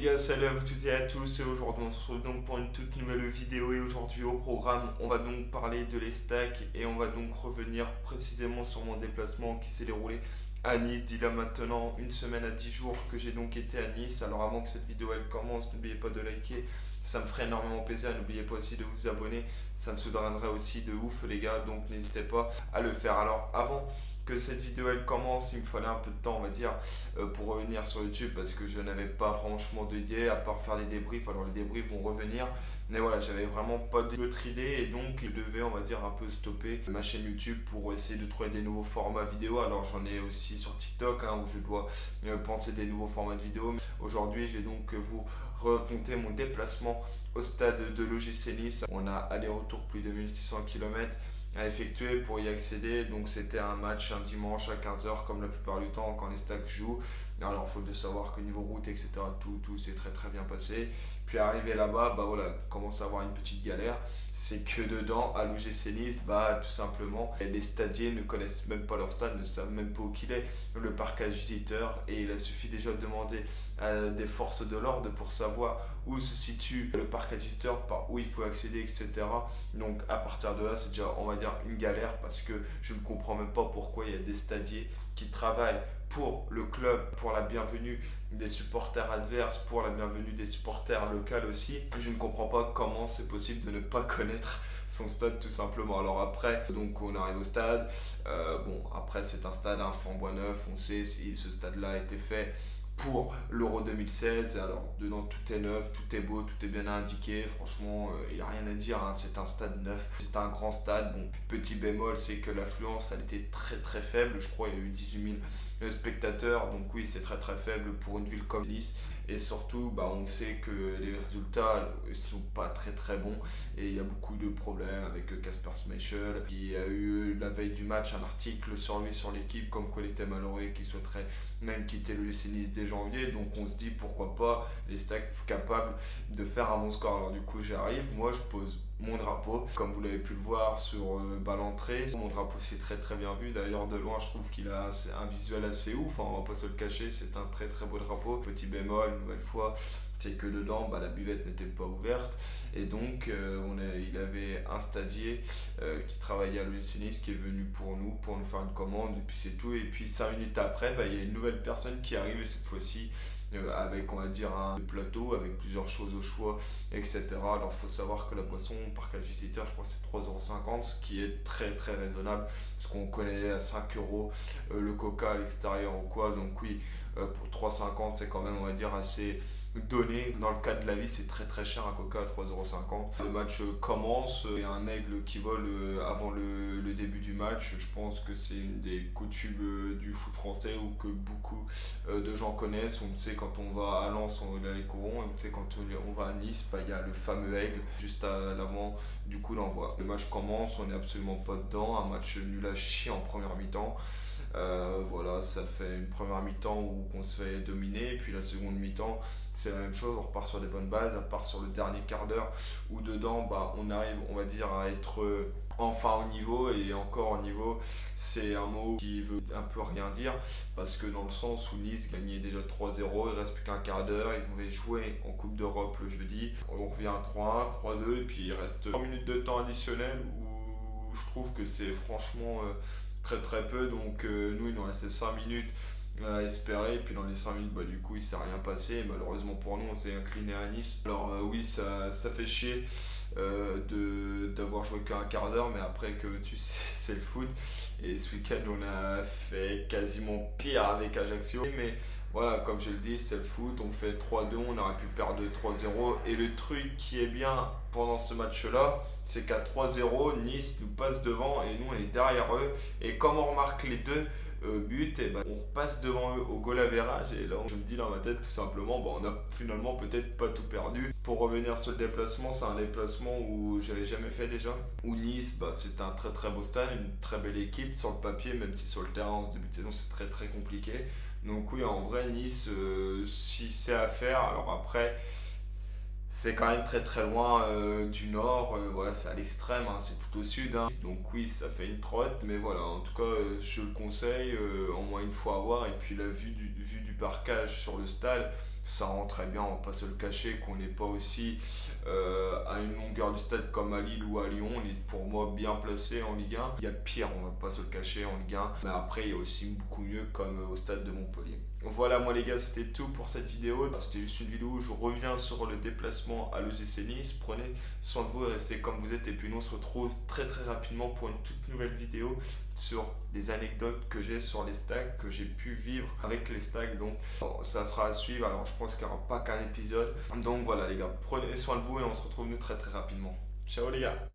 gars, salut à vous toutes et à tous, et aujourd'hui on se retrouve donc pour une toute nouvelle vidéo et aujourd'hui au programme on va donc parler de l'Estac et on va donc revenir précisément sur mon déplacement qui s'est déroulé à Nice d'il y a maintenant une semaine à 10 jours que j'ai donc été à Nice. Alors avant que cette vidéo elle commence, n'oubliez pas de liker, ça me ferait énormément plaisir, et n'oubliez pas aussi de vous abonner, ça me soutiendrait aussi de ouf les gars, donc n'hésitez pas à le faire. Alors avant que cette vidéo elle commence, il me fallait un peu de temps on va dire pour revenir sur YouTube parce que je n'avais pas franchement d'idée à part faire des débriefs. Alors les débriefs vont revenir, mais voilà, j'avais vraiment pas d'autre idée et donc je devais on va dire un peu stopper ma chaîne YouTube pour essayer de trouver des nouveaux formats vidéo. Alors j'en ai aussi sur TikTok où je dois penser des nouveaux formats de vidéo. Aujourd'hui je vais donc vous raconter mon déplacement au stade de l'OGC Nice. On a aller-retour plus de 1600 km à effectuer pour y accéder. Donc c'était un match un dimanche à 15h comme la plupart du temps quand les stacks jouent. Alors il faut juste savoir que niveau route etc tout s'est très bien passé. Puis arrivé là-bas, bah voilà, commence à avoir une petite galère. C'est que dedans, à l'OGC Nice, bah tout simplement, les stadiers ne connaissent même pas leur stade, ne savent même pas où qu'il est, le parcage visiteur. Et il a suffi déjà de demander à des forces de l'ordre pour savoir où se situe le parcage visiteur, par où il faut accéder, etc. Donc à partir de là, c'est déjà, on va dire, une galère parce que je ne comprends même pas pourquoi il y a des stadiers qui travaillent pour le club, pour la bienvenue des supporters adverses, pour la bienvenue des supporters locaux aussi. Je ne comprends pas comment c'est possible de ne pas connaître son stade tout simplement. Alors après, donc on arrive au stade. Bon, après c'est un stade flambant neuf. On sait si ce stade-là a été fait pour l'Euro 2016. Alors dedans tout est neuf, tout est beau, tout est bien indiqué. Franchement, il n'y a rien à dire, c'est un stade neuf, c'est un grand stade. Bon, petit bémol, c'est que l'affluence elle était très faible. Je crois qu'il y a eu 18 000 spectateurs, donc oui, c'est très faible pour une ville comme Nice. Et surtout, bah, on sait que les résultats ne sont pas très bons et il y a beaucoup de problèmes avec Kasper Schmeichel. Il y a eu la veille du match un article sur lui, sur l'équipe, comme quoi il était malheureux, qu'il souhaiterait même quitter le LC Nice dès janvier. Donc on se dit pourquoi pas les Stacks capables de faire un bon score. Alors du coup j'arrive, moi je pose mon drapeau, comme vous l'avez pu le voir sur l'entrée. Mon drapeau c'est très bien vu, d'ailleurs de loin je trouve qu'il a un visuel assez ouf, on va pas se le cacher, c'est un très beau drapeau. Petit bémol, une nouvelle fois, c'est que dedans la buvette n'était pas ouverte et donc il avait un stadier qui travaillait à l'OGC Nice qui est venu pour nous faire une commande et puis c'est tout. Et puis 5 minutes après, il y a une nouvelle personne qui arrive et cette fois-ci avec on va dire un plateau avec plusieurs choses au choix, etc. Alors il faut savoir que la boisson parcage visiteur, je crois que c'est 3,50 €, ce qui est très raisonnable parce qu'on connaît à 5 € le coca à l'extérieur ou quoi. Donc oui, pour 3,50 € c'est quand même on va dire assez donné. Dans le cas de la vie, c'est très cher un coca à 3,50 €. Le match commence, il y a un aigle qui vole avant le début du match. Je pense que c'est une des coutumes du foot français ou que beaucoup de gens connaissent. On sait quand on va à Lens, on a les corons, et on sait quand on va à Nice, il y a le fameux aigle juste à l'avant du coup l'envoi. Le match commence, on n'est absolument pas dedans, un match nul à chier en première mi-temps. Voilà, ça fait une première mi-temps où on se fait dominer, et puis la seconde mi-temps c'est la même chose, on repart sur des bonnes bases, à part sur le dernier quart d'heure où dedans on arrive on va dire à être enfin au niveau. Et encore au niveau, c'est un mot qui veut un peu rien dire parce que dans le sens où Nice gagnait déjà 3-0, il reste plus qu'un quart d'heure, ils ont joué en Coupe d'Europe le jeudi, on revient à 3-1, 3-2 et puis il reste 3 minutes de temps additionnel où je trouve que c'est franchement très peu. Donc nous il nous restait 5 minutes à espérer, et puis dans les 5 minutes du coup il s'est rien passé. Malheureusement pour nous on s'est incliné à Nice. Alors oui, ça fait chier d'avoir joué qu'un quart d'heure, mais après que tu sais c'est le foot et ce week-end on a fait quasiment pire avec Ajaccio. Mais voilà, comme je le dis, c'est le foot, on fait 3-2, on aurait pu perdre 3-0. Et le truc qui est bien pendant ce match-là, c'est qu'à 3-0, Nice nous passe devant et nous on est derrière eux. Et comme on remarque les deux buts, et on repasse devant eux au goal average. Et là, je me dis dans ma tête tout simplement, on a finalement peut-être pas tout perdu. Pour revenir sur le déplacement, c'est un déplacement où j'avais jamais fait déjà. Où Nice, c'est un très beau stade, une très belle équipe sur le papier, même si sur le terrain en ce début de saison c'est très compliqué. Donc oui, en vrai, Nice, si c'est à faire, alors après, c'est quand même très loin du nord, voilà, c'est à l'extrême, c'est tout au sud. Donc oui, ça fait une trotte, mais voilà, en tout cas, je le conseille au moins une fois à voir. Et puis la vue du parcage sur le stade, ça rend très bien, on va pas se le cacher, qu'on n'est pas aussi à une longueur du stade comme à Lille ou à Lyon. On est pour moi bien placé en Ligue 1. Il y a pire, on va pas se le cacher, en Ligue 1. Mais après, il y a aussi beaucoup mieux comme au stade de Montpellier. Voilà, moi les gars, c'était tout pour cette vidéo. C'était juste une vidéo où je reviens sur le déplacement à l'OGC Nice. Prenez soin de vous et restez comme vous êtes. Et puis nous, on se retrouve très très rapidement pour une toute nouvelle vidéo sur des anecdotes que j'ai sur les stacks, que j'ai pu vivre avec les stacks. Donc ça sera à suivre. Alors je pense qu'il n'y aura pas qu'un épisode. Donc voilà les gars, prenez soin de vous et on se retrouve nous très très rapidement. Ciao les gars.